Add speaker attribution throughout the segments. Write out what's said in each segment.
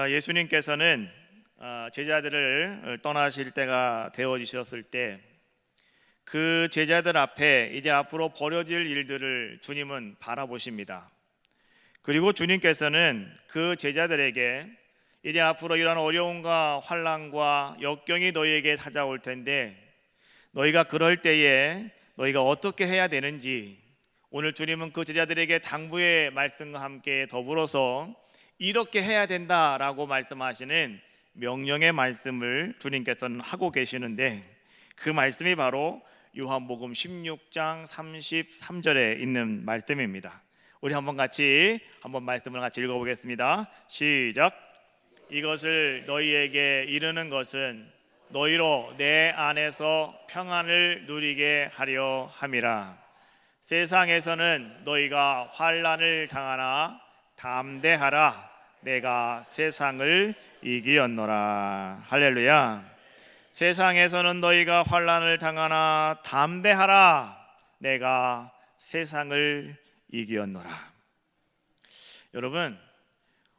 Speaker 1: 예수님께서는 제자들을 떠나실 때가 되어지셨을 때 그 제자들 앞에 이제 앞으로 벌어질 일들을 주님은 바라보십니다. 그리고 주님께서는 그 제자들에게 이제 앞으로 이런 어려움과 환난과 역경이 너희에게 찾아올 텐데 너희가 그럴 때에 너희가 어떻게 해야 되는지 오늘 주님은 그 제자들에게 당부의 말씀과 함께 더불어서 이렇게 해야 된다라고 말씀하시는 명령의 말씀을 주님께서는 하고 계시는데 그 말씀이 바로 요한복음 16장 33절에 있는 말씀입니다. 우리 한번 같이 말씀을 같이 읽어보겠습니다. 시작. 이것을 너희에게 이르는 것은 너희로 내 안에서 평안을 누리게 하려 함이라. 세상에서는 너희가 환난을 당하나 담대하라. 내가 세상을 이기었노라. 할렐루야. 세상에서는 너희가 환난을 당하나 담대하라. 내가 세상을 이기었노라. 여러분,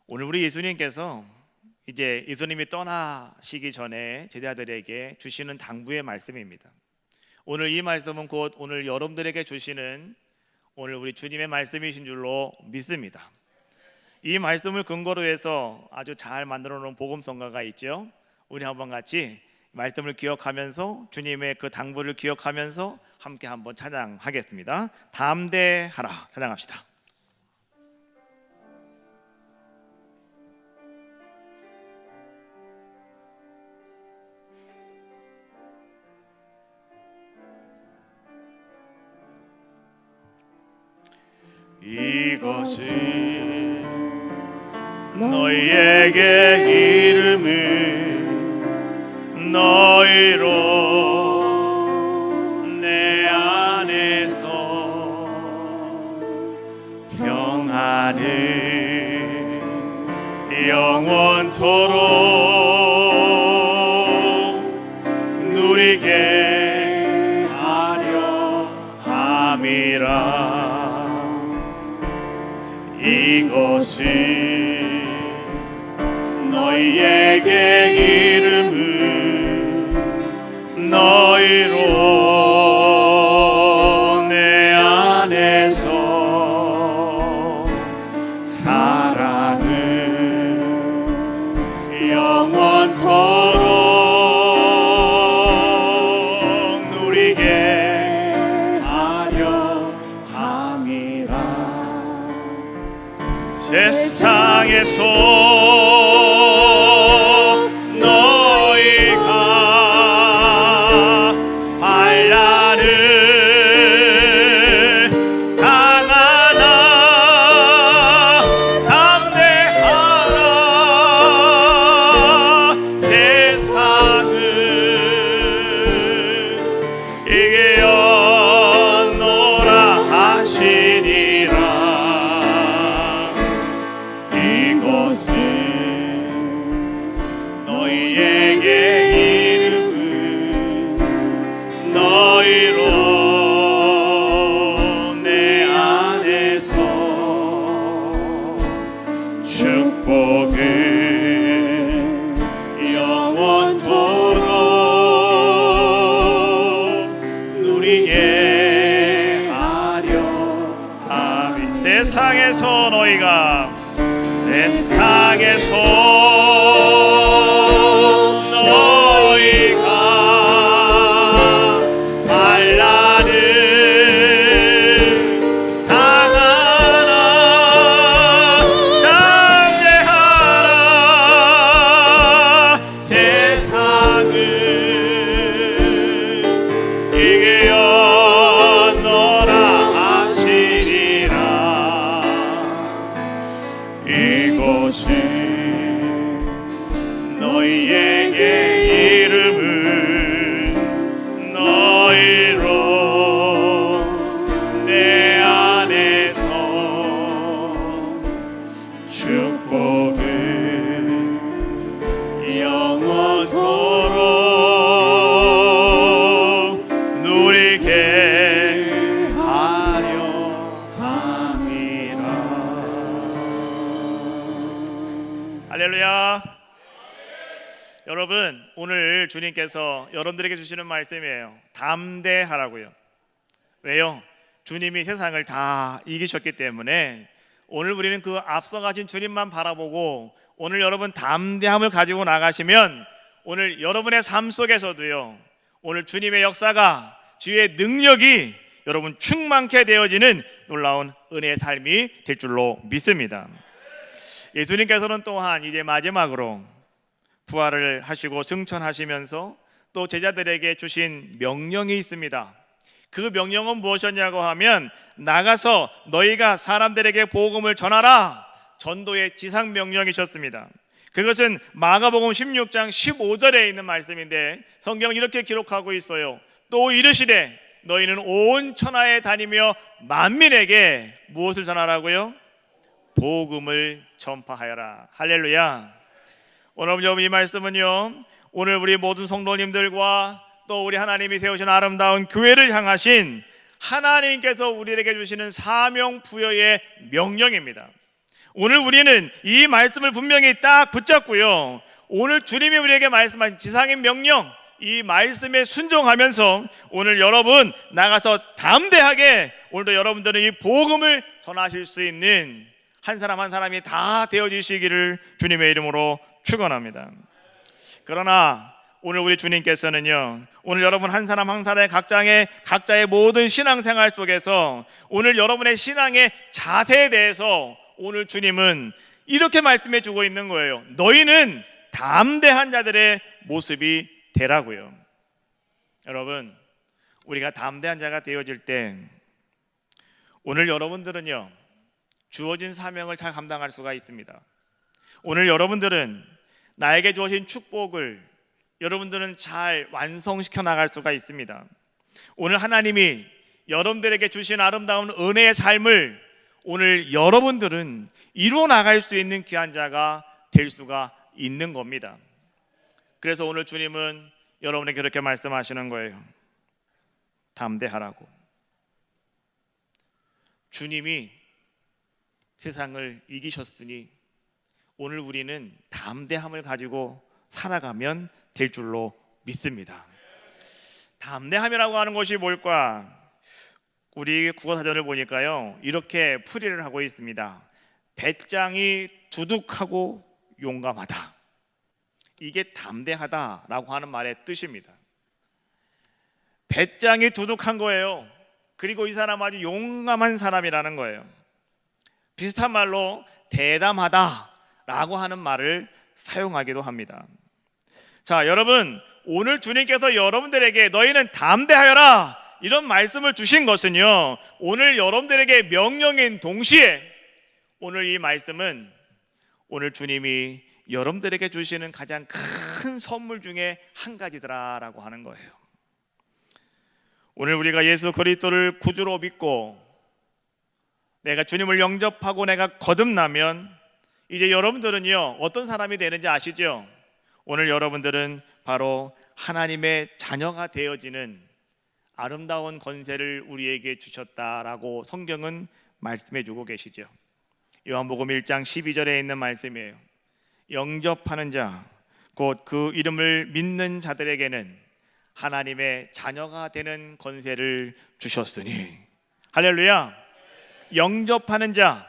Speaker 1: 오늘 우리 예수님께서 이제 예수님이 떠나시기 전에 제자들에게 주시는 당부의 말씀입니다. 오늘 이 말씀은 곧 오늘 여러분들에게 주시는 오늘 우리 주님의 말씀이신 줄로 믿습니다. 이 말씀을 근거로 해서 아주 잘 만들어 놓은 복음성가가 있죠. 우리 한번 같이 말씀을 기억하면서 주님의 그 당부를 기억하면서 함께 한번 찬양하겠습니다. 담대하라 찬양합시다. 이것은 너희에게 이름을 너희로 내 안에서 평안을 영원토록 누리게 하려 함이라. 이것은 너희에게 이름을 너희로 내 안에서 사랑을 영원토록 누리게 하려 함이라. 세상에서 세상에서 너희가 환난을 당하나 담대하라. 세상을 이기었노라 하시리라. 이것은 너희에게 이름을 너희로 내 안에서 축복을 영원토록 누리게 하려 함이라. 할렐루야. 할렐루야. 여러분, 오늘 주님께서 여러분들에게 주시는 말씀이에요. 담대하라고요. 왜요? 주님이 세상을 다 이기셨기 때문에 오늘 우리는 그 앞서가신 주님만 바라보고 오늘 여러분 담대함을 가지고 나가시면 오늘 여러분의 삶 속에서도요, 오늘 주님의 역사가, 주의 능력이 여러분 충만케 되어지는 놀라운 은혜의 삶이 될 줄로 믿습니다. 예수님께서는 또한 이제 마지막으로 부활을 하시고 승천하시면서 또 제자들에게 주신 명령이 있습니다. 그 명령은 무엇이었냐고 하면, 나가서 너희가 사람들에게 복음을 전하라. 전도의 지상 명령이셨습니다. 그것은 마가복음 16장 15절에 있는 말씀인데 성경은 이렇게 기록하고 있어요. 또 이르시되 너희는 온 천하에 다니며 만민에게 무엇을 전하라고요? 복음을 전파하여라. 할렐루야. 오늘 여러분, 이 말씀은요, 오늘 우리 모든 성도님들과 또 우리 하나님이 세우신 아름다운 교회를 향하신 하나님께서 우리에게 주시는 사명 부여의 명령입니다. 오늘 우리는 이 말씀을 분명히 딱 붙잡고요, 오늘 주님이 우리에게 말씀하신 지상의 명령, 이 말씀에 순종하면서 오늘 여러분 나가서 담대하게 오늘도 여러분들은 이 복음을 전하실 수 있는 한 사람 한 사람이 다 되어주시기를 주님의 이름으로 축원합니다. 그러나 오늘 우리 주님께서는요, 오늘 여러분 한 사람 한 사람의 각자의 모든 신앙생활 속에서 오늘 여러분의 신앙의 자세에 대해서 오늘 주님은 이렇게 말씀해 주고 있는 거예요. 너희는 담대한 자들의 모습이 되라고요. 여러분, 우리가 담대한 자가 되어질 때 오늘 여러분들은요, 주어진 사명을 잘 감당할 수가 있습니다. 오늘 여러분들은 나에게 주어진 축복을 여러분들은 잘 완성시켜 나갈 수가 있습니다. 오늘 하나님이 여러분들에게 주신 아름다운 은혜의 삶을 오늘 여러분들은 이루어 나갈 수 있는 귀한 자가 될 수가 있는 겁니다. 그래서 오늘 주님은 여러분에게 그렇게 말씀하시는 거예요. 담대하라고. 주님이 세상을 이기셨으니 오늘 우리는 담대함을 가지고 살아가면 될 줄로 믿습니다. 담대함이라고 하는 것이 뭘까? 우리 국어사전을 보니까요, 이렇게 풀이를 하고 있습니다. 배짱이 두둑하고 용감하다. 이게 담대하다라고 하는 말의 뜻입니다. 배짱이 두둑한 거예요. 그리고 이 사람 아주 용감한 사람이라는 거예요. 비슷한 말로 대담하다라고 하는 말을 사용하기도 합니다. 자, 여러분, 오늘 주님께서 여러분들에게 너희는 담대하여라 이런 말씀을 주신 것은요, 오늘 여러분들에게 명령인 동시에 오늘 이 말씀은 오늘 주님이 여러분들에게 주시는 가장 큰 선물 중에 한 가지더라라고 하는 거예요. 오늘 우리가 예수 그리스도를 구주로 믿고 내가 주님을 영접하고 내가 거듭나면 이제 여러분들은요, 어떤 사람이 되는지 아시죠? 오늘 여러분들은 바로 하나님의 자녀가 되어지는 아름다운 권세를 우리에게 주셨다라고 성경은 말씀해 주고 계시죠. 요한복음 1장 12절에 있는 말씀이에요. 영접하는 자, 곧 그 이름을 믿는 자들에게는 하나님의 자녀가 되는 권세를 주셨으니. 할렐루야. 영접하는 자,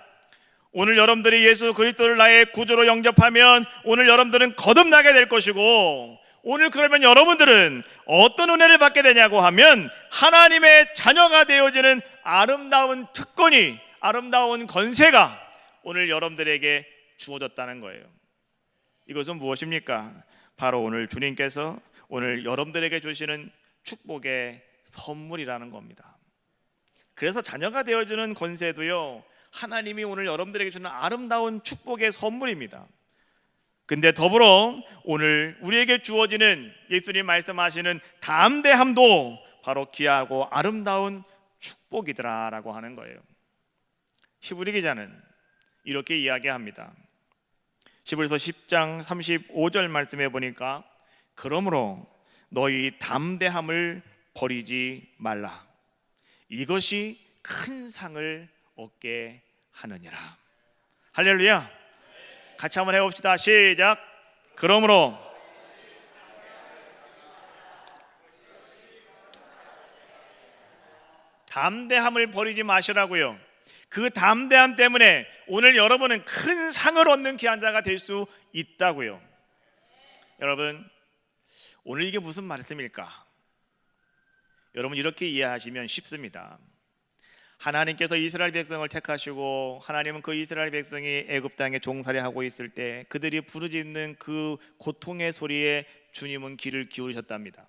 Speaker 1: 오늘 여러분들이 예수 그리스도를 나의 구주로 영접하면 오늘 여러분들은 거듭나게 될 것이고, 오늘 그러면 여러분들은 어떤 은혜를 받게 되냐고 하면 하나님의 자녀가 되어지는 아름다운 특권이, 아름다운 권세가 오늘 여러분들에게 주어졌다는 거예요. 이것은 무엇입니까? 바로 오늘 주님께서 오늘 여러분들에게 주시는 축복의 선물이라는 겁니다. 그래서 자녀가 되어주는 권세도요, 하나님이 오늘 여러분들에게 주는 아름다운 축복의 선물입니다. 근데 더불어 오늘 우리에게 주어지는 예수님 말씀하시는 담대함도 바로 귀하고 아름다운 축복이더라라고 하는 거예요. 히브리 기자는 이렇게 이야기합니다. 히브리서 10장 35절 말씀해 보니까, 그러므로 너희 담대함을 버리지 말라. 이것이 큰 상을 얻게 하느니라. 할렐루야. 같이 한번 해봅시다. 시작. 그러므로 담대함을 버리지 마시라고요. 그 담대함 때문에 오늘 여러분은 큰 상을 얻는 귀한 자가 될 수 있다고요. 여러분, 오늘 이게 무슨 말씀일까? 여러분, 이렇게 이해하시면 쉽습니다. 하나님께서 이스라엘 백성을 택하시고 하나님은 그 이스라엘 백성이 애굽 땅에 종살이하고 있을 때 그들이 부르짖는 그 고통의 소리에 주님은 귀를 기울이셨답니다.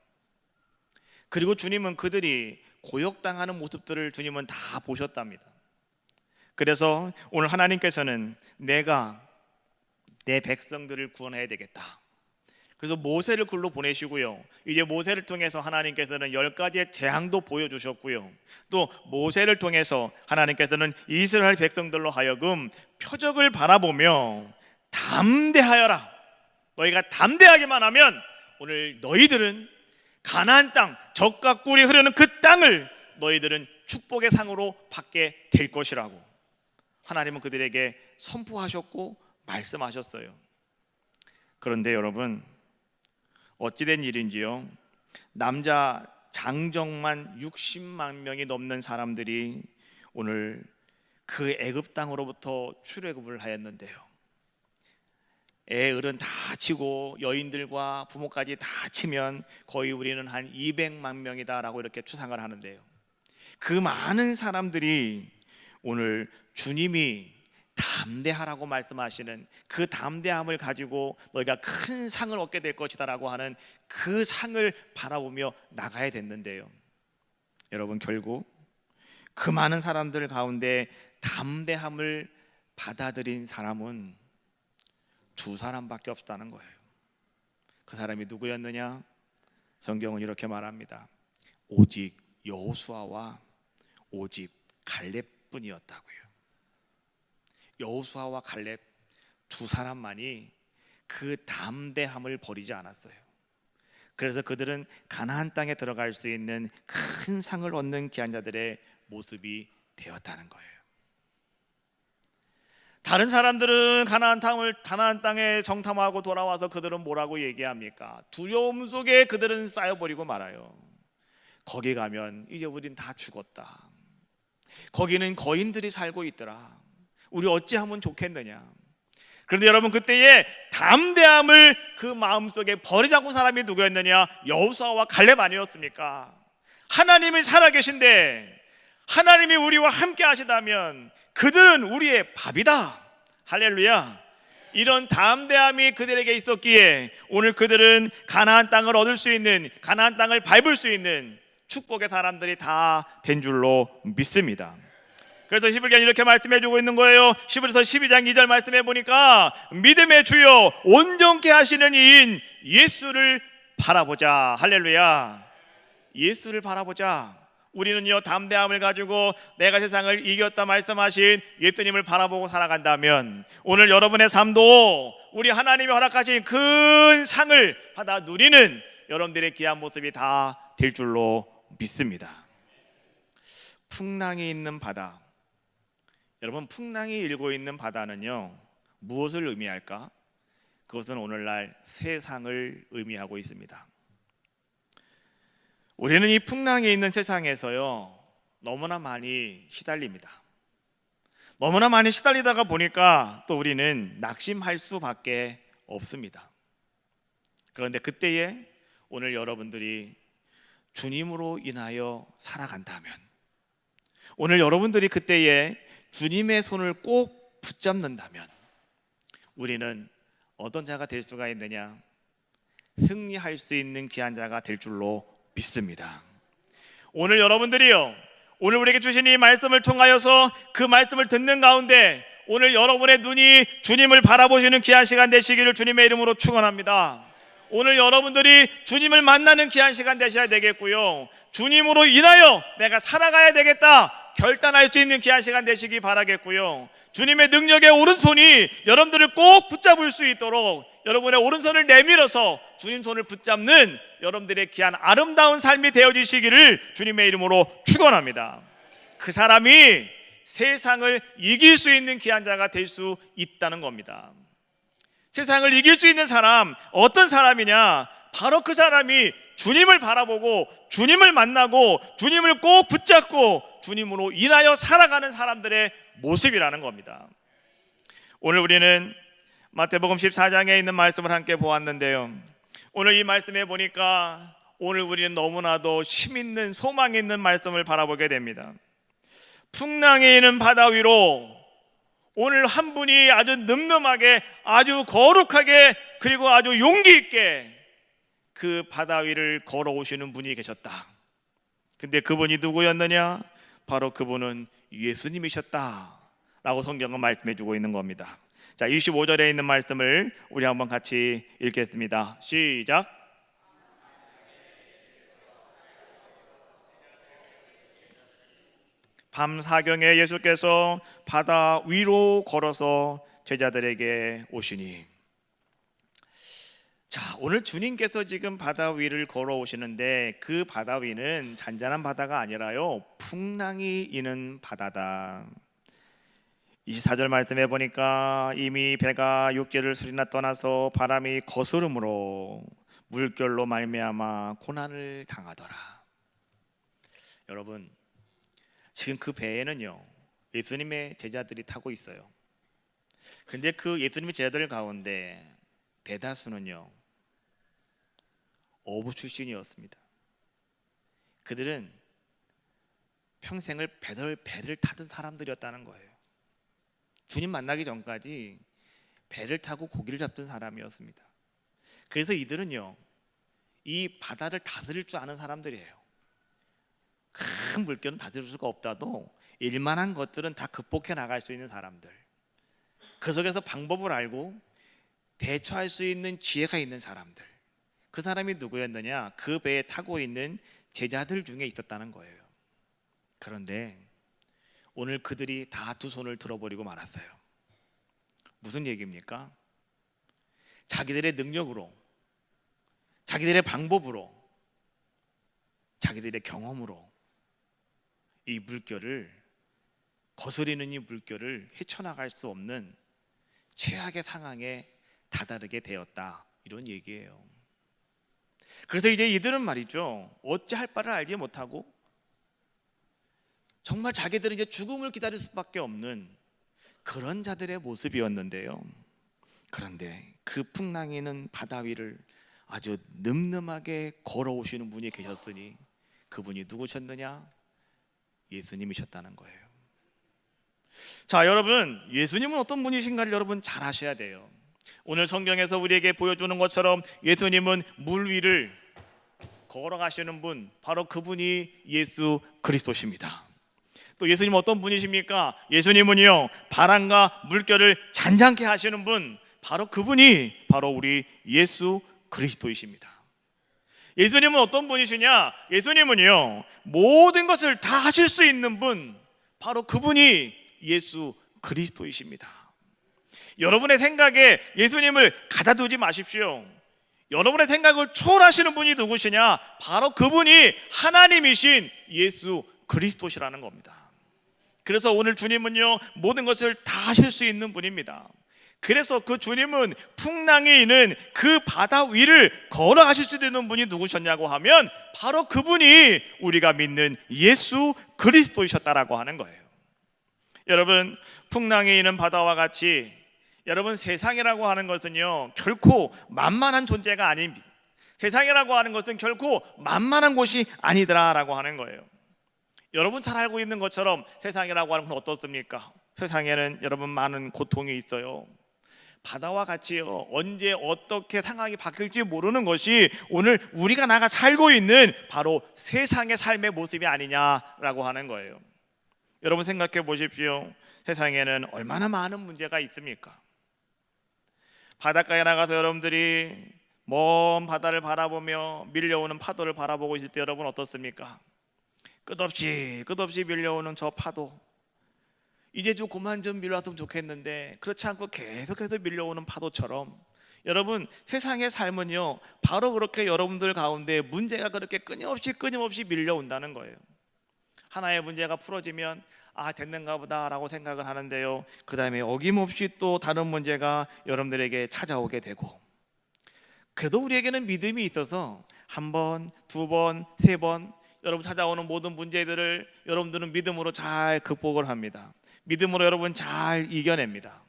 Speaker 1: 그리고 주님은 그들이 고역당하는 모습들을 주님은 다 보셨답니다. 그래서 오늘 하나님께서는 내가 내 백성들을 구원해야 되겠다. 그래서 모세를 글로 보내시고요. 이제 모세를 통해서 하나님께서는 10가지의 재앙도 보여주셨고요. 또 모세를 통해서 하나님께서는 이스라엘 백성들로 하여금 표적을 바라보며 담대하여라. 너희가 담대하기만 하면 오늘 너희들은 가나안 땅, 젖과 꿀이 흐르는 그 땅을 너희들은 축복의 상으로 받게 될 것이라고 하나님은 그들에게 선포하셨고 말씀하셨어요. 그런데 여러분, 어찌된 일인지요, 남자 장정만 60만 명이 넘는 사람들이 오늘 그 애굽 땅으로부터 출애굽을 하였는데요, 애 어른 다 치고 여인들과 부모까지 다 치면 거의 우리는 한 200만 명이다라고 이렇게 추상을 하는데요, 그 많은 사람들이 오늘 주님이 담대하라고 말씀하시는 그 담대함을 가지고 너희가 큰 상을 얻게 될 것이다 라고 하는 그 상을 바라보며 나가야 됐는데요, 여러분, 결국 그 많은 사람들 가운데 담대함을 받아들인 사람은 두 사람밖에 없다는 거예요. 그 사람이 누구였느냐? 성경은 이렇게 말합니다. 오직 여호수아와 오직 갈렙뿐이었다고요. 여호수아와 갈렙 두 사람만이 그 담대함을 버리지 않았어요. 그래서 그들은 가나안 땅에 들어갈 수 있는 큰 상을 얻는 귀한 자들의 모습이 되었다는 거예요. 다른 사람들은 가나안 땅에 정탐하고 돌아와서 그들은 뭐라고 얘기합니까? 두려움 속에 그들은 쌓여버리고 말아요. 거기 가면 이제 우린 다 죽었다. 거기는 거인들이 살고 있더라. 우리 어찌하면 좋겠느냐. 그런데 여러분, 그때의 담대함을 그 마음속에 버리자고 사람이 누구였느냐? 여호수아와 갈렙 아니었습니까? 하나님이 살아계신데 하나님이 우리와 함께 하시다면 그들은 우리의 밥이다. 할렐루야. 이런 담대함이 그들에게 있었기에 오늘 그들은 가나안 땅을 얻을 수 있는, 가나안 땅을 밟을 수 있는 축복의 사람들이 다 된 줄로 믿습니다. 그래서 히브리서는 이렇게 말씀해주고 있는 거예요. 히브리서 12장 2절 말씀해 보니까 믿음의 주요 온전케 하시는 이인 예수를 바라보자. 할렐루야. 예수를 바라보자. 우리는요, 담대함을 가지고 내가 세상을 이겼다 말씀하신 예수님을 바라보고 살아간다면 오늘 여러분의 삶도 우리 하나님이 허락하신 큰 상을 받아 누리는 여러분들의 귀한 모습이 다 될 줄로 믿습니다. 풍랑이 있는 바다. 여러분, 풍랑이 일고 있는 바다는요, 무엇을 의미할까? 그것은 오늘날 세상을 의미하고 있습니다. 우리는 이 풍랑이 있는 세상에서요, 너무나 많이 시달립니다. 너무나 많이 시달리다가 보니까 또 우리는 낙심할 수밖에 없습니다. 그런데 그때에 오늘 여러분들이 주님으로 인하여 살아간다면, 오늘 여러분들이 그때에 주님의 손을 꼭 붙잡는다면 우리는 어떤 자가 될 수가 있느냐? 승리할 수 있는 귀한 자가 될 줄로 믿습니다. 오늘 여러분들이요, 오늘 우리에게 주신 이 말씀을 통하여서 그 말씀을 듣는 가운데 오늘 여러분의 눈이 주님을 바라보시는 귀한 시간 되시기를 주님의 이름으로 축원합니다. 오늘 여러분들이 주님을 만나는 귀한 시간 되셔야 되겠고요, 주님으로 인하여 내가 살아가야 되겠다 결단할 수 있는 귀한 시간 되시기 바라겠고요, 주님의 능력의 오른손이 여러분들을 꼭 붙잡을 수 있도록 여러분의 오른손을 내밀어서 주님 손을 붙잡는 여러분들의 귀한 아름다운 삶이 되어지시기를 주님의 이름으로 축원합니다. 그 사람이 세상을 이길 수 있는 귀한 자가 될 수 있다는 겁니다. 세상을 이길 수 있는 사람, 어떤 사람이냐? 바로 그 사람이 주님을 바라보고 주님을 만나고 주님을 꼭 붙잡고 주님으로 인하여 살아가는 사람들의 모습이라는 겁니다. 오늘 우리는 마태복음 14장에 있는 말씀을 함께 보았는데요, 오늘 이 말씀에 보니까 오늘 우리는 너무나도 힘있는 소망 있는 말씀을 바라보게 됩니다. 풍랑이 있는 바다 위로 오늘 한 분이 아주 늠름하게, 아주 거룩하게, 그리고 아주 용기 있게 그 바다 위를 걸어오시는 분이 계셨다. 근데 그분이 누구였느냐? 바로 그분은 예수님이셨다 라고 성경은 말씀해 주고 있는 겁니다. 자, 25절에 있는 말씀을 우리 한번 같이 읽겠습니다. 시작. 밤 사경에 예수께서 바다 위로 걸어서 제자들에게 오시니. 자, 오늘 주님께서 지금 바다 위를 걸어오시는데 그 바다 위는 잔잔한 바다가 아니라요, 풍랑이 있는 바다다. 24절 말씀해 보니까 이미 배가 육지를 수리나 떠나서 바람이 거스름으로 물결로 말미암아 고난을 당하더라. 여러분, 지금 그 배에는요, 예수님의 제자들이 타고 있어요. 근데 그 예수님의 제자들 가운데 대다수는요, 어부 출신이었습니다. 그들은 평생을 배를 타던 사람들이었다는 거예요. 주님 만나기 전까지 배를 타고 고기를 잡던 사람이었습니다. 그래서 이들은요, 이 바다를 다스릴 줄 아는 사람들이에요. 큰 물결은 다스릴 수가 없다도 일만한 것들은 다 극복해 나갈 수 있는 사람들, 그 속에서 방법을 알고 대처할 수 있는 지혜가 있는 사람들, 그 사람이 누구였느냐? 그 배에 타고 있는 제자들 중에 있었다는 거예요. 그런데 오늘 그들이 다 두 손을 들어버리고 말았어요. 무슨 얘기입니까? 자기들의 능력으로, 자기들의 방법으로, 자기들의 경험으로 이 물결을, 거스리는 이 물결을 헤쳐나갈 수 없는 최악의 상황에 다다르게 되었다, 이런 얘기예요. 그래서 이제 이들은 말이죠, 어찌할 바를 알지 못하고 정말 자기들은 이제 죽음을 기다릴 수밖에 없는 그런 자들의 모습이었는데요, 그런데 그 풍랑이는 바다 위를 아주 늠름하게 걸어오시는 분이 계셨으니 그분이 누구셨느냐? 예수님이셨다는 거예요. 자, 여러분, 예수님은 어떤 분이신가를 여러분 잘 아셔야 돼요. 오늘 성경에서 우리에게 보여주는 것처럼 예수님은 물 위를 걸어가시는 분, 바로 그분이 예수 그리스도십니다. 또 예수님은 어떤 분이십니까? 예수님은요, 바람과 물결을 잔잔케 하시는 분, 바로 그분이 바로 우리 예수 그리스도이십니다. 예수님은 어떤 분이시냐? 예수님은요, 모든 것을 다 하실 수 있는 분, 바로 그분이 예수 그리스도이십니다. 여러분의 생각에 예수님을 가다두지 마십시오. 여러분의 생각을 초월하시는 분이 누구시냐? 바로 그분이 하나님이신 예수 그리스도시라는 겁니다. 그래서 오늘 주님은요, 모든 것을 다 하실 수 있는 분입니다. 그래서 그 주님은 풍랑이 있는 그 바다 위를 걸어가실 수 있는 분이 누구셨냐고 하면 바로 그분이 우리가 믿는 예수 그리스도이셨다라고 하는 거예요. 여러분, 풍랑이 있는 바다와 같이 여러분, 세상이라고 하는 것은요, 결코 만만한 존재가 아닙니다. 세상이라고 하는 것은 결코 만만한 곳이 아니더라라고 하는 거예요. 여러분 잘 알고 있는 것처럼 세상이라고 하는 건 어떻습니까? 세상에는 여러분 많은 고통이 있어요. 바다와 같이요, 언제 어떻게 상황이 바뀔지 모르는 것이 오늘 우리가 나가 살고 있는 바로 세상의 삶의 모습이 아니냐라고 하는 거예요. 여러분 생각해 보십시오. 세상에는 얼마나 많은 문제가 있습니까? 바닷가에 나가서 여러분들이 먼 바다를 바라보며 밀려오는 파도를 바라보고 있을 때 여러분 어떻습니까? 끝없이 밀려오는 저 파도, 이제 좀 그만 좀 밀려왔으면 좋겠는데 그렇지 않고 계속해서 밀려오는 파도처럼 여러분, 세상의 삶은요, 바로 그렇게 여러분들 가운데 문제가 그렇게 끊임없이 밀려온다는 거예요. 하나의 문제가 풀어지면 아, 됐는가 보다라고 생각을 하는데요, 그 다음에 어김없이 또 다른 문제가 여러분들에게 찾아오게 되고, 그래도 우리에게는 믿음이 있어서 한 번, 두 번, 세 번 여러분 찾아오는 모든 문제들을 여러분들은 믿음으로 잘 극복을 합니다. 믿음으로 여러분 잘 이겨냅니다.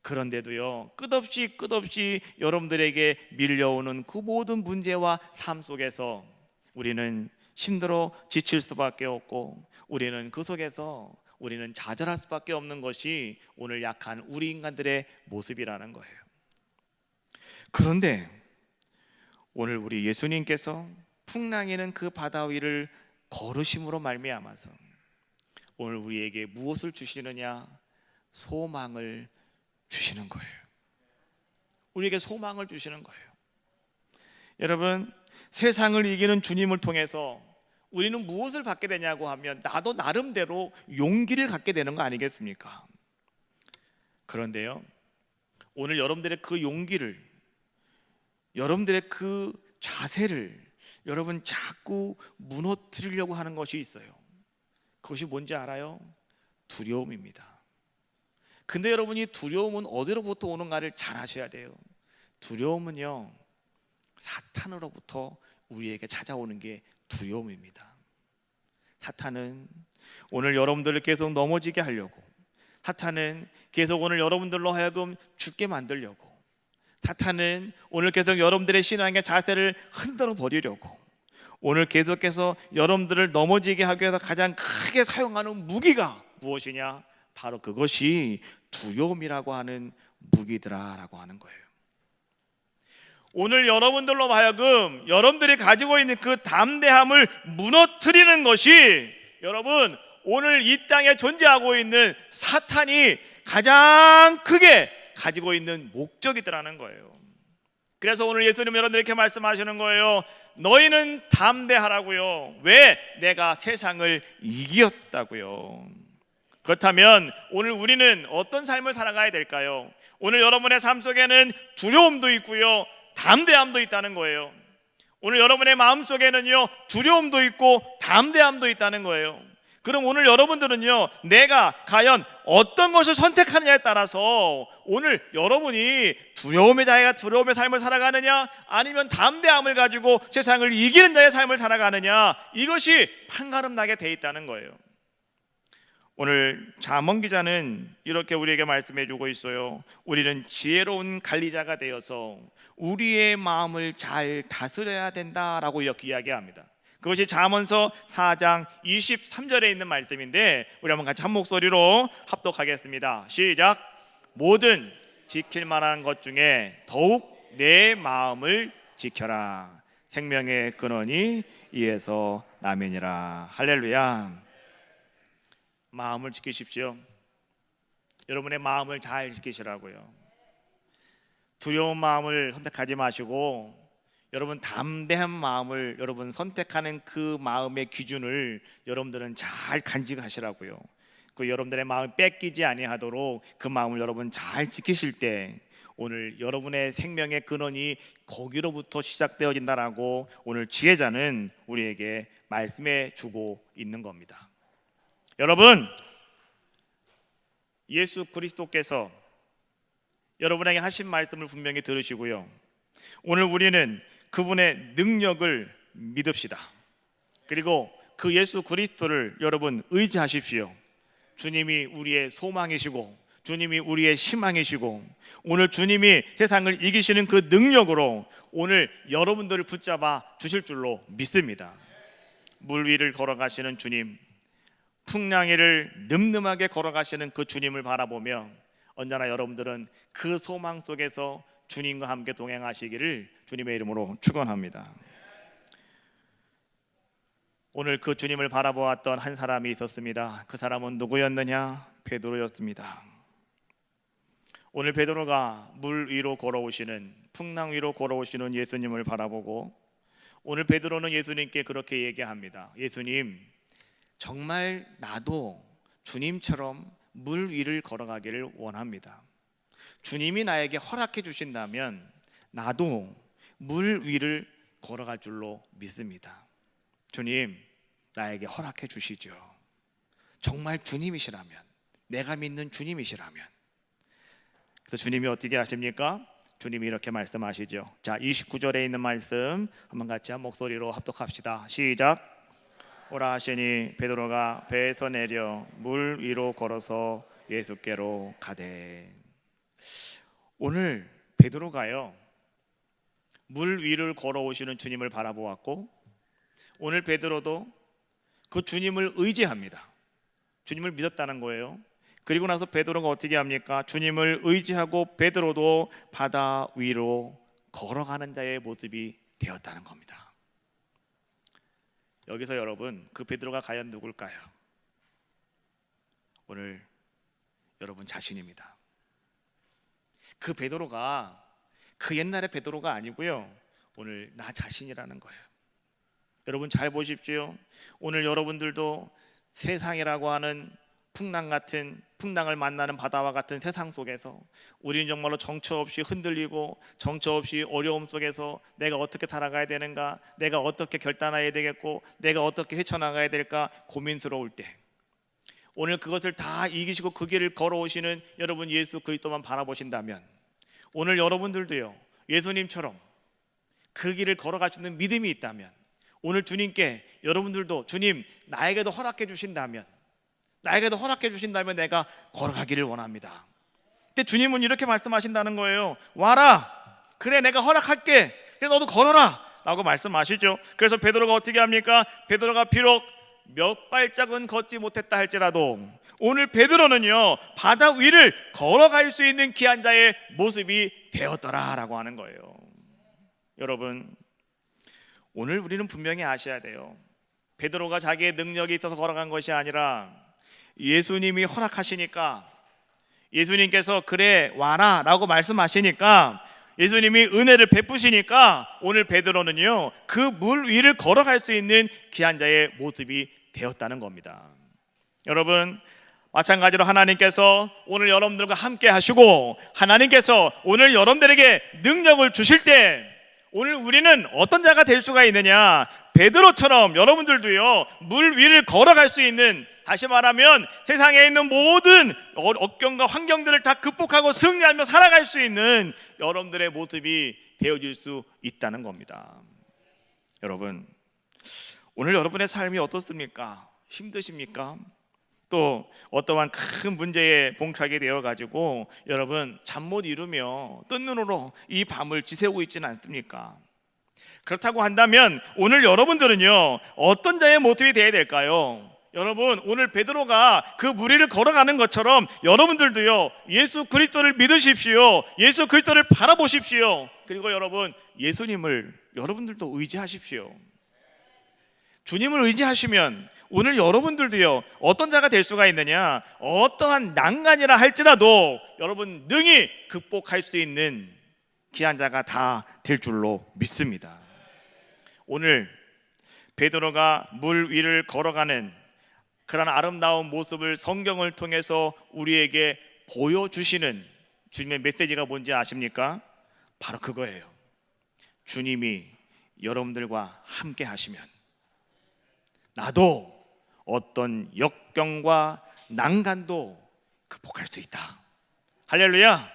Speaker 1: 그런데도요, 끝없이 여러분들에게 밀려오는 그 모든 문제와 삶 속에서 우리는 힘들어 지칠 수밖에 없고, 우리는 그 속에서 우리는 좌절할 수밖에 없는 것이 오늘 약한 우리 인간들의 모습이라는 거예요. 그런데 오늘 우리 예수님께서 풍랑이는 그 바다 위를 걸으심으로 말미암아서 오늘 우리에게 무엇을 주시느냐? 소망을 주시는 거예요. 우리에게 소망을 주시는 거예요. 여러분, 세상을 이기는 주님을 통해서 우리는 무엇을 받게 되냐고 하면 나도 나름대로 용기를 갖게 되는 거 아니겠습니까? 그런데요, 오늘 여러분들의 그 용기를, 여러분들의 그 자세를 여러분 자꾸 무너뜨리려고 하는 것이 있어요. 그것이 뭔지 알아요? 두려움입니다. 근데 여러분이 두려움은 어디로부터 오는가를 잘 아셔야 돼요. 두려움은요, 사탄으로부터 우리에게 찾아오는 게 두려움입니다. 사탄은 오늘 여러분들을 계속 넘어지게 하려고, 사탄은 계속 오늘 여러분들로 하여금 죽게 만들려고, 사탄은 오늘 계속 여러분들의 신앙의 자세를 흔들어 버리려고, 오늘 계속해서 여러분들을 넘어지게 하기 위해서 가장 크게 사용하는 무기가 무엇이냐? 바로 그것이 두려움이라고 하는 무기더라라고 하는 거예요. 오늘 여러분들로 하여금 여러분들이 가지고 있는 그 담대함을 무너뜨리는 것이 여러분 오늘 이 땅에 존재하고 있는 사탄이 가장 크게 가지고 있는 목적이더라는 거예요. 그래서 오늘 예수님 여러분들 이렇게 말씀하시는 거예요. 너희는 담대하라고요. 왜? 내가 세상을 이겼다고요. 그렇다면 오늘 우리는 어떤 삶을 살아가야 될까요? 오늘 여러분의 삶 속에는 두려움도 있고요, 담대함도 있다는 거예요. 오늘 여러분의 마음 속에는요, 두려움도 있고 담대함도 있다는 거예요. 그럼 오늘 여러분들은요, 내가 과연 어떤 것을 선택하느냐에 따라서 오늘 여러분이 두려움의 삶을 살아가느냐, 아니면 담대함을 가지고 세상을 이기는 자의 삶을 살아가느냐, 이것이 판가름 나게 돼 있다는 거예요. 오늘 잠언 기자는 이렇게 우리에게 말씀해 주고 있어요. 우리는 지혜로운 관리자가 되어서 우리의 마음을 잘 다스려야 된다라고 이렇게 이야기합니다. 그것이 잠언서 4장 23절에 있는 말씀인데, 우리 한번 같이 한 목소리로 합독하겠습니다. 시작. 모든 지킬 만한 것 중에 더욱 내 마음을 지켜라. 생명의 근원이 이에서 나면이라. 할렐루야. 마음을 지키십시오. 여러분의 마음을 잘 지키시라고요. 두려운 마음을 선택하지 마시고 여러분 담대한 마음을 여러분 선택하는 그 마음의 기준을 여러분들은 잘 간직하시라고요. 그 여러분들의 마음을 뺏기지 아니하도록 그 마음을 여러분 잘 지키실 때 오늘 여러분의 생명의 근원이 거기로부터 시작되어진다라고 오늘 지혜자는 우리에게 말씀해 주고 있는 겁니다. 여러분, 예수 그리스도께서 여러분에게 하신 말씀을 분명히 들으시고요, 오늘 우리는 그분의 능력을 믿읍시다. 그리고 그 예수 그리스도를 여러분 의지하십시오. 주님이 우리의 소망이시고 주님이 우리의 희망이시고 오늘 주님이 세상을 이기시는 그 능력으로 오늘 여러분들을 붙잡아 주실 줄로 믿습니다. 물 위를 걸어가시는 주님, 풍랑 위를 늠름하게 걸어가시는 그 주님을 바라보며 언제나 여러분들은 그 소망 속에서 주님과 함께 동행하시기를 주님의 이름으로 축원합니다. 오늘 그 주님을 바라보았던 한 사람이 있었습니다. 그 사람은 누구였느냐? 베드로였습니다. 오늘 베드로가 물 위로 걸어오시는, 풍랑 위로 걸어오시는 예수님을 바라보고 오늘 베드로는 예수님께 그렇게 얘기합니다. 예수님, 정말 나도 주님처럼 물 위를 걸어가기를 원합니다. 주님이 나에게 허락해 주신다면 나도 물 위를 걸어갈 줄로 믿습니다. 주님, 나에게 허락해 주시죠. 정말 주님이시라면, 내가 믿는 주님이시라면. 그래서 주님이 어떻게 하십니까? 주님이 이렇게 말씀하시죠. 자, 29절에 있는 말씀 한번 같이 한 목소리로 합독합시다. 시작. 오라 하시니 베드로가 배에서 내려 물 위로 걸어서 예수께로 가되. 오늘 베드로가요, 물 위를 걸어오시는 주님을 바라보았고, 오늘 베드로도 그 주님을 의지합니다. 주님을 믿었다는 거예요. 그리고 나서 베드로가 어떻게 합니까? 주님을 의지하고 베드로도 바다 위로 걸어가는 자의 모습이 되었다는 겁니다. 여기서 여러분, 그 베드로가 과연 누굴까요? 오늘 여러분 자신입니다. 그 베드로가 그 옛날의 베드로가 아니고요, 오늘 나 자신이라는 거예요. 여러분 잘 보십시오. 오늘 여러분들도 세상이라고 하는 풍랑을 만나는 바다와 같은 세상 속에서 우리는 정말로 정처 없이 흔들리고 정처 없이 어려움 속에서 내가 어떻게 살아가야 되는가, 내가 어떻게 결단해야 되겠고, 내가 어떻게 헤쳐나가야 될까 고민스러울 때, 오늘 그것을 다 이기시고 그 길을 걸어오시는 여러분 예수 그리스도만 바라보신다면, 오늘 여러분들도요, 예수님처럼 그 길을 걸어갈 수 있는 믿음이 있다면, 오늘 주님께 여러분들도 주님 나에게도 허락해 주신다면 내가 걸어가기를 원합니다. 근데 주님은 이렇게 말씀하신다는 거예요. 와라, 그래 내가 허락할게, 그래 너도 걸어라 라고 말씀하시죠. 그래서 베드로가 어떻게 합니까? 베드로가 비록 몇 발짝은 걷지 못했다 할지라도 오늘 베드로는요, 바다 위를 걸어갈 수 있는 귀한 자의 모습이 되었더라라고 하는 거예요. 여러분, 오늘 우리는 분명히 아셔야 돼요. 베드로가 자기의 능력이 있어서 걸어간 것이 아니라 예수님이 허락하시니까, 예수님께서 그래 와라 라고 말씀하시니까, 예수님이 은혜를 베푸시니까 오늘 베드로는요, 그 물 위를 걸어갈 수 있는 귀한 자의 모습이 되었다는 겁니다. 여러분, 마찬가지로 하나님께서 오늘 여러분들과 함께 하시고, 하나님께서 오늘 여러분들에게 능력을 주실 때 오늘 우리는 어떤 자가 될 수가 있느냐? 베드로처럼 여러분들도요, 물 위를 걸어갈 수 있는, 다시 말하면 세상에 있는 모든 억경과 환경들을 다 극복하고 승리하며 살아갈 수 있는 여러분들의 모습이 되어질 수 있다는 겁니다. 여러분, 오늘 여러분의 삶이 어떻습니까? 힘드십니까? 또 어떠한 큰 문제에 봉착하게 되어가지고 여러분 잠 못 이루며 뜬 눈으로 이 밤을 지새우고 있지는 않습니까? 그렇다고 한다면 오늘 여러분들은요, 어떤 자의 모습이 되어야 될까요? 여러분, 오늘 베드로가 그 무리를 걸어가는 것처럼 여러분들도요, 예수 그리스도를 믿으십시오. 예수 그리스도를 바라보십시오. 그리고 여러분, 예수님을 여러분들도 의지하십시오. 주님을 의지하시면 오늘 여러분들도요, 어떤 자가 될 수가 있느냐? 어떠한 난간이라 할지라도 여러분 능히 극복할 수 있는 귀한 자가 다 될 줄로 믿습니다. 오늘 베드로가 물 위를 걸어가는 그런 아름다운 모습을 성경을 통해서 우리에게 보여주시는 주님의 메시지가 뭔지 아십니까? 바로 그거예요. 주님이 여러분들과 함께 하시면 나도 어떤 역경과 난간도 극복할 수 있다. 할렐루야.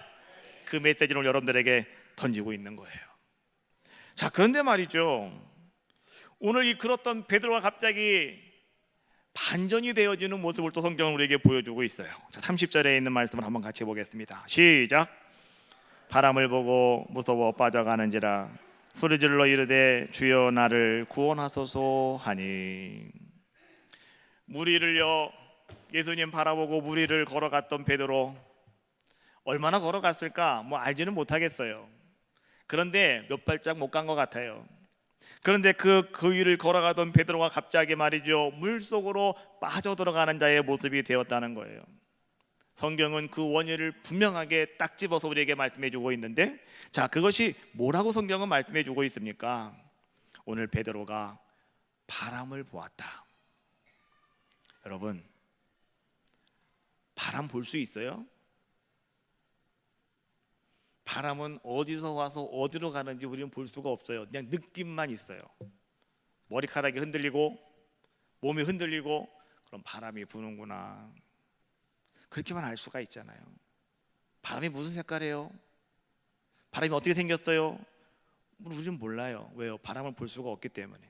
Speaker 1: 그 메시지를 여러분들에게 던지고 있는 거예요. 자, 그런데 말이죠, 오늘 이 그렇던 베드로가 갑자기 반전이 되어지는 모습을 또 성경은 우리에게 보여주고 있어요. 자, 30절에 있는 말씀을 한번 같이 보겠습니다. 시작. 바람을 보고 무서워 빠져가는지라 소리질러 이르되 주여 나를 구원하소서 하니. 무리를요, 예수님 바라보고 무리를 걸어갔던 베드로, 얼마나 걸어갔을까? 뭐 알지는 못하겠어요. 그런데 몇 발짝 못 간 것 같아요. 그런데 그 위를 걸어가던 베드로가 갑자기 말이죠, 물속으로 빠져들어가는 자의 모습이 되었다는 거예요. 성경은 그 원인을 분명하게 딱 집어서 우리에게 말씀해 주고 있는데, 자, 그것이 뭐라고 성경은 말씀해 주고 있습니까? 오늘 베드로가 바람을 보았다. 여러분, 바람 볼 수 있어요? 바람은 어디서 와서 어디로 가는지 우리는 볼 수가 없어요. 그냥 느낌만 있어요. 머리카락이 흔들리고 몸이 흔들리고 그럼 바람이 부는구나. 그렇게만 알 수가 있잖아요. 바람이 무슨 색깔이에요? 바람이 어떻게 생겼어요? 우리는 몰라요. 왜요? 바람을 볼 수가 없기 때문에.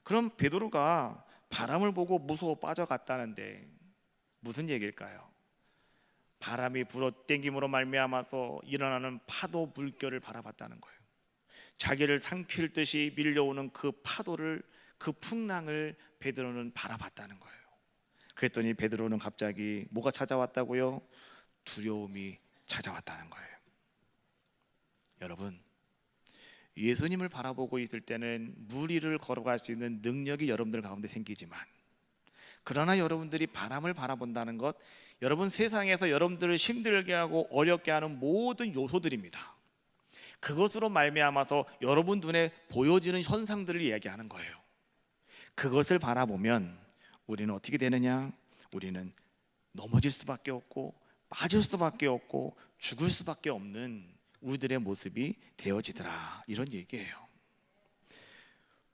Speaker 1: 그럼 베드로가 바람을 보고 무서워 빠져갔다는데 무슨 얘기일까요? 바람이 불어 땡김으로 말미암아서 일어나는 파도 물결을 바라봤다는 거예요. 자기를 삼킬 듯이 밀려오는 그 파도를, 그 풍랑을 베드로는 바라봤다는 거예요. 그랬더니 베드로는 갑자기 뭐가 찾아왔다고요? 두려움이 찾아왔다는 거예요. 여러분, 예수님을 바라보고 있을 때는 물 위를 걸어갈 수 있는 능력이 여러분들 가운데 생기지만, 그러나 여러분들이 바람을 바라본다는 것, 여러분 세상에서 여러분들을 힘들게 하고 어렵게 하는 모든 요소들입니다. 그것으로 말미암아서 여러분 눈에 보여지는 현상들을 이야기하는 거예요. 그것을 바라보면 우리는 어떻게 되느냐? 우리는 넘어질 수밖에 없고 빠질 수밖에 없고 죽을 수밖에 없는 우리들의 모습이 되어지더라, 이런 얘기예요.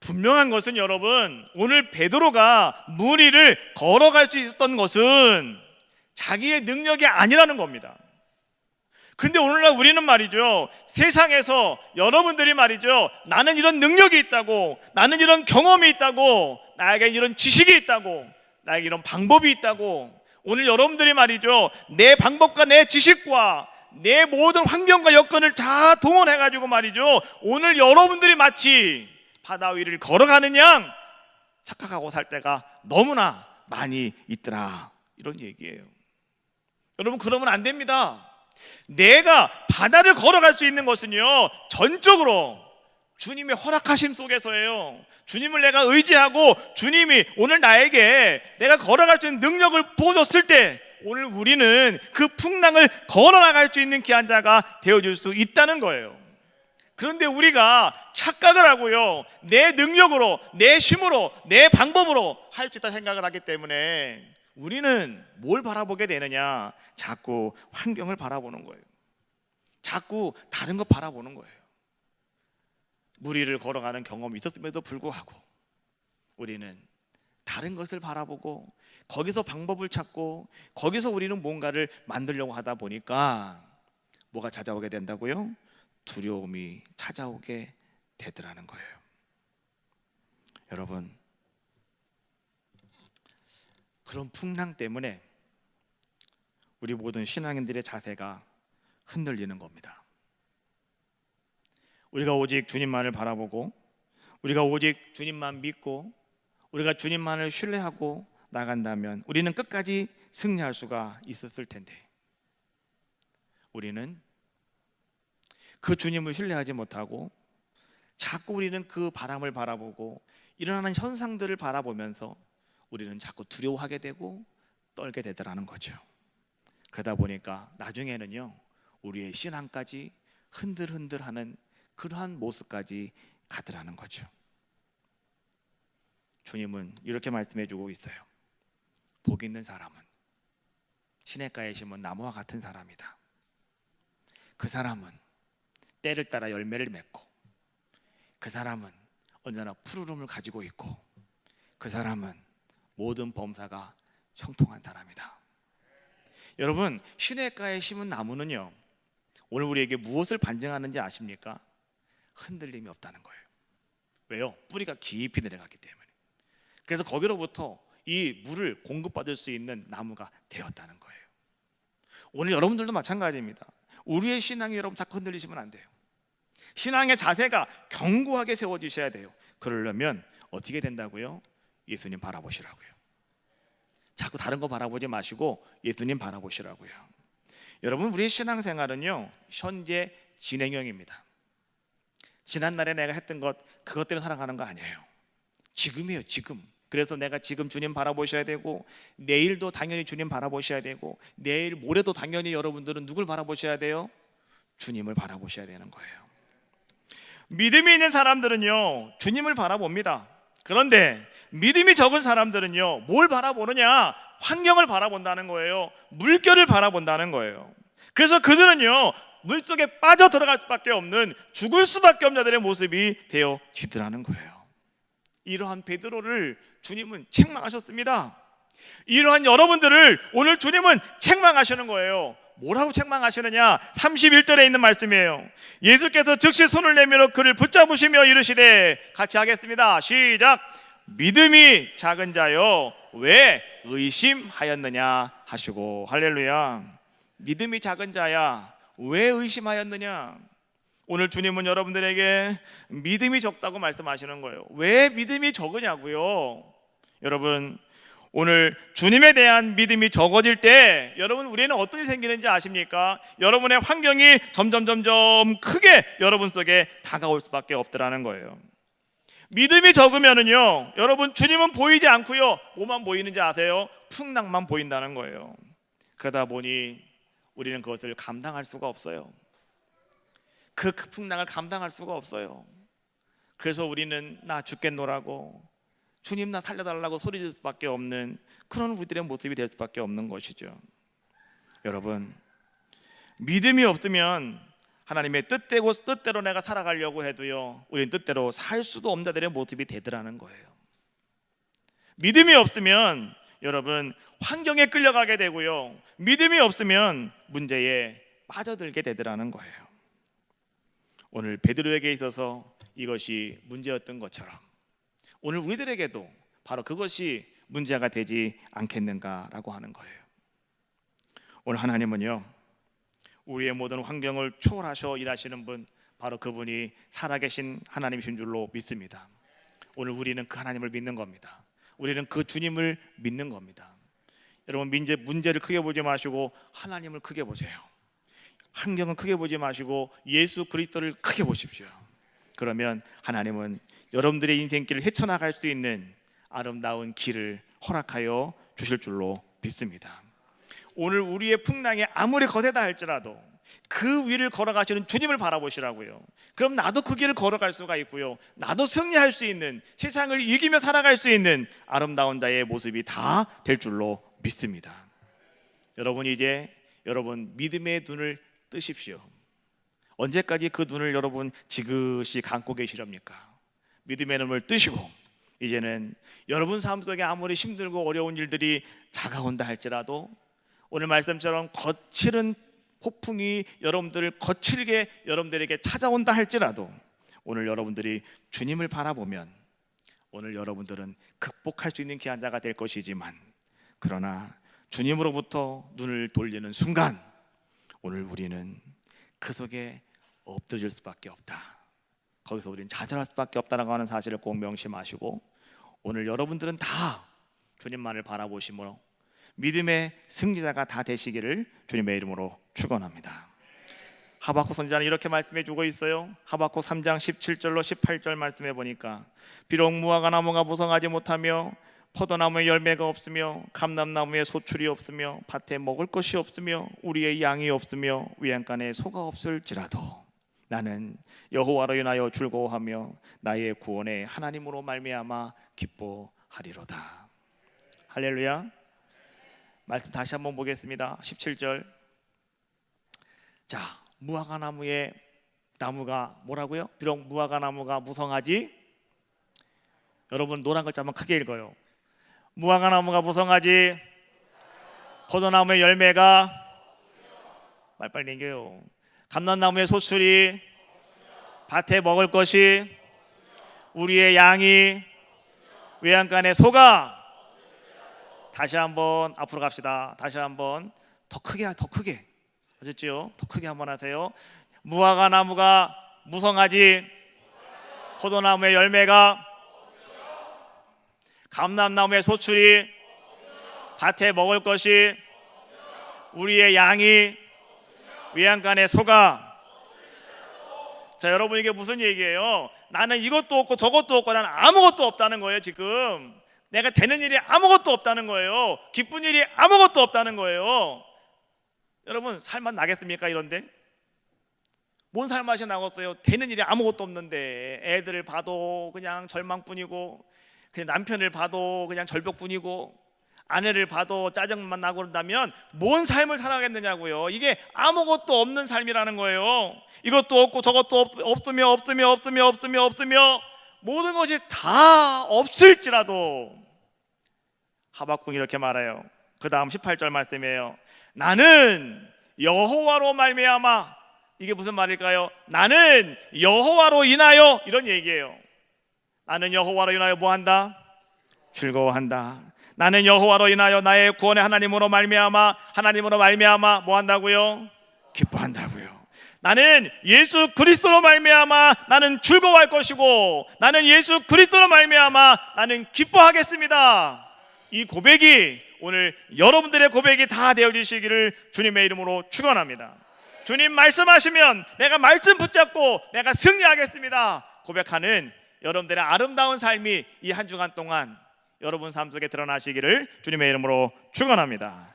Speaker 1: 분명한 것은 여러분, 오늘 베드로가 물 위를 걸어갈 수 있었던 것은 자기의 능력이 아니라는 겁니다. 근데 오늘날 우리는 말이죠, 세상에서 여러분들이 말이죠, 나는 이런 능력이 있다고, 나는 이런 경험이 있다고, 나에게 이런 지식이 있다고, 나에게 이런 방법이 있다고, 오늘 여러분들이 말이죠, 내 방법과 내 지식과 내 모든 환경과 여건을 다 동원해가지고 말이죠, 오늘 여러분들이 마치 바다 위를 걸어가는 양 착각하고 살 때가 너무나 많이 있더라, 이런 얘기예요. 여러분, 그러면 안 됩니다. 내가 바다를 걸어갈 수 있는 것은요, 전적으로 주님의 허락하심 속에서예요. 주님을 내가 의지하고 주님이 오늘 나에게 내가 걸어갈 수 있는 능력을 부어줬을 때, 오늘 우리는 그 풍랑을 걸어나갈 수 있는 귀한 자가 되어줄 수 있다는 거예요. 그런데 우리가 착각을 하고요, 내 능력으로, 내 힘으로, 내 방법으로 할 수 있다 생각을 하기 때문에 우리는 뭘 바라보게 되느냐? 자꾸 환경을 바라보는 거예요. 자꾸 다른 거 바라보는 거예요. 물 위를 걸어가는 경험이 있었음에도 불구하고 우리는 다른 것을 바라보고 거기서 방법을 찾고 거기서 우리는 뭔가를 만들려고 하다 보니까 뭐가 찾아오게 된다고요? 두려움이 찾아오게 되더라는 거예요. 여러분, 그런 풍랑 때문에 우리 모든 신앙인들의 자세가 흔들리는 겁니다. 우리가 오직 주님만을 바라보고, 우리가 오직 주님만 믿고, 우리가 주님만을 신뢰하고 나간다면 우리는 끝까지 승리할 수가 있었을 텐데, 우리는 그 주님을 신뢰하지 못하고 자꾸 우리는 그 바람을 바라보고 일어나는 현상들을 바라보면서 우리는 자꾸 두려워하게 되고 떨게 되더라는 거죠. 그러다 보니까 나중에는요, 우리의 신앙까지 흔들흔들하는 그러한 모습까지 가더라는 거죠. 주님은 이렇게 말씀해 주고 있어요. 복 있는 사람은 시냇가에 심은 나무와 같은 사람이다. 그 사람은 때를 따라 열매를 맺고, 그 사람은 언제나 푸르름을 가지고 있고, 그 사람은 모든 범사가 형통한 사람이다. 여러분, 시냇가에 심은 나무는요, 오늘 우리에게 무엇을 반증하는지 아십니까? 흔들림이 없다는 거예요. 왜요? 뿌리가 깊이 내려갔기 때문에. 그래서 거기로부터 이 물을 공급받을 수 있는 나무가 되었다는 거예요. 오늘 여러분들도 마찬가지입니다. 우리의 신앙이 여러분 자꾸 흔들리시면 안 돼요. 신앙의 자세가 견고하게 세워지셔야 돼요. 그러려면 어떻게 된다고요? 예수님 바라보시라고요. 자꾸 다른 거 바라보지 마시고 예수님 바라보시라고요. 여러분, 우리의 신앙생활은요, 현재 진행형입니다. 지난날에 내가 했던 것, 그것 때문에 살아가는 거 아니에요. 지금이에요, 지금. 그래서 내가 지금 주님 바라보셔야 되고, 내일도 당연히 주님 바라보셔야 되고, 내일 모레도 당연히 여러분들은 누굴 바라보셔야 돼요? 주님을 바라보셔야 되는 거예요. 믿음이 있는 사람들은요, 주님을 바라봅니다. 그런데 믿음이 적은 사람들은요, 뭘 바라보느냐? 환경을 바라본다는 거예요. 물결을 바라본다는 거예요. 그래서 그들은요, 물속에 빠져 들어갈 수밖에 없는, 죽을 수밖에 없는 자들의 모습이 되어지더라는 거예요. 이러한 베드로를 주님은 책망하셨습니다. 이러한 여러분들을 오늘 주님은 책망하시는 거예요. 뭐라고 책망하시느냐? 31절에 있는 말씀이에요. 예수께서 즉시 손을 내밀어 그를 붙잡으시며 이르시되, 같이 하겠습니다. 시작. 믿음이 작은 자여 왜 의심하였느냐 하시고. 할렐루야. 믿음이 작은 자야 왜 의심하였느냐. 오늘 주님은 여러분들에게 믿음이 적다고 말씀하시는 거예요. 왜 믿음이 적으냐고요. 여러분, 오늘 주님에 대한 믿음이 적어질 때 여러분, 우리는 어떤 일이 생기는지 아십니까? 여러분의 환경이 점점 크게 여러분 속에 다가올 수밖에 없더라는 거예요. 믿음이 적으면은요, 여러분, 주님은 보이지 않고요, 뭐만 보이는지 아세요? 풍랑만 보인다는 거예요. 그러다 보니 우리는 그것을 감당할 수가 없어요. 그 풍랑을 감당할 수가 없어요. 그래서 우리는 나 죽겠노라고, 주님 나 살려달라고 소리질 수밖에 없는 그런 우리들의 모습이 될 수밖에 없는 것이죠. 여러분, 믿음이 없으면 하나님의 뜻대로 내가 살아가려고 해도요, 우리는 뜻대로 살 수도 없는 자들의 모습이 되더라는 거예요. 믿음이 없으면 여러분, 환경에 끌려가게 되고요, 믿음이 없으면 문제에 빠져들게 되더라는 거예요. 오늘 베드로에게 있어서 이것이 문제였던 것처럼 오늘 우리들에게도 바로 그것이 문제가 되지 않겠는가라고 하는 거예요. 오늘 하나님은요, 우리의 모든 환경을 초월하셔 일하시는 분, 바로 그분이 살아계신 하나님이신 줄로 믿습니다. 오늘 우리는 그 하나님을 믿는 겁니다. 우리는 그 주님을 믿는 겁니다. 여러분, 문제를 크게 보지 마시고 하나님을 크게 보세요. 환경은 크게 보지 마시고 예수 그리스도를 크게 보십시오. 그러면 하나님은 여러분들의 인생길을 헤쳐나갈 수 있는 아름다운 길을 허락하여 주실 줄로 믿습니다. 오늘 우리의 풍랑이 아무리 거세다 할지라도 그 위를 걸어가시는 주님을 바라보시라고요. 그럼 나도 그 길을 걸어갈 수가 있고요, 나도 승리할 수 있는, 세상을 이기며 살아갈 수 있는 아름다운 자의 모습이 다 될 줄로 믿습니다. 여러분, 이제 여러분 믿음의 눈을 뜨십시오. 언제까지 그 눈을 여러분 지그시 감고 계시렵니까? 믿음의 눈을 뜨시고 이제는 여러분 삶 속에 아무리 힘들고 어려운 일들이 다가온다 할지라도 오늘 말씀처럼 거칠은 폭풍이 여러분들을 거칠게 여러분들에게 찾아온다 할지라도 오늘 여러분들이 주님을 바라보면 오늘 여러분들은 극복할 수 있는 귀한 자가 될 것이지만, 그러나 주님으로부터 눈을 돌리는 순간 오늘 우리는 그 속에 엎드릴 수밖에 없다, 거기서 우리는 좌절할 수밖에 없다라고 하는 사실을 꼭 명심하시고, 오늘 여러분들은 다 주님만을 바라보심으로 믿음의 승리자가 다 되시기를 주님의 이름으로 축원합니다. 하박국 선지자는 이렇게 말씀해 주고 있어요. 하박국 3장 17절로 18절 말씀해 보니까, 비록 무화과 나무가 무성하지 못하며 포도나무에 열매가 없으며 감람나무에 소출이 없으며 밭에 먹을 것이 없으며 우리의 양이 없으며 외양간에 소가 없을지라도 나는 여호와로 인하여 즐거워하며 나의 구원의 하나님으로 말미암아 기뻐하리로다. 할렐루야. 말씀 다시 한번 보겠습니다. 17절. 자, 무화과 나무의 나무가 뭐라고요? 비록 무화과 나무가 무성하지, 여러분 노란 글자 한번 크게 읽어요. 무화과 나무가 무성하지, 포도나무의 열매가, 빨리 읽어요. 감람나무의 소출이, 밭에 먹을 것이, 우리의 양이, 외양간에 소가. 다시 한번 앞으로 갑시다. 다시 한번 더 크게 아셨죠? 더 크게 한번 하세요. 무화과 나무가 무성하지, 포도나무의 열매가, 감람나무의 소출이, 밭에 먹을 것이, 우리의 양이, 외양간에 소가. 자, 여러분, 이게 무슨 얘기예요? 나는 이것도 없고 저것도 없고 나는 아무것도 없다는 거예요. 지금 내가 되는 일이 아무것도 없다는 거예요. 기쁜 일이 아무것도 없다는 거예요. 여러분, 살맛 나겠습니까? 이런데 뭔 살맛이 나겠어요? 되는 일이 아무것도 없는데, 애들을 봐도 그냥 절망뿐이고, 그냥 남편을 봐도 그냥 절벽뿐이고, 아내를 봐도 짜증만 나고 그런다면 뭔 삶을 살아가겠느냐고요. 이게 아무것도 없는 삶이라는 거예요. 이것도 없고 저것도 없으며 모든 것이 다 없을지라도 하박국이 이렇게 말해요. 그 다음 18절 말씀이에요. 나는 여호와로 말미암아, 이게 무슨 말일까요? 나는 여호와로 인하여, 이런 얘기예요. 나는 여호와로 인하여 뭐한다? 즐거워한다. 나는 여호와로 인하여 나의 구원의 하나님으로 말미암아 뭐한다고요? 기뻐한다고요. 나는 예수 그리스도로 말미암아 나는 즐거워할 것이고, 나는 예수 그리스도로 말미암아 나는 기뻐하겠습니다. 이 고백이 오늘 여러분들의 고백이 다 되어지시기를 주님의 이름으로 축원합니다. 주님 말씀하시면 내가 말씀 붙잡고 내가 승리하겠습니다 고백하는 여러분들의 아름다운 삶이 이 한 주간 동안 여러분 삶 속에 드러나시기를 주님의 이름으로 축원합니다.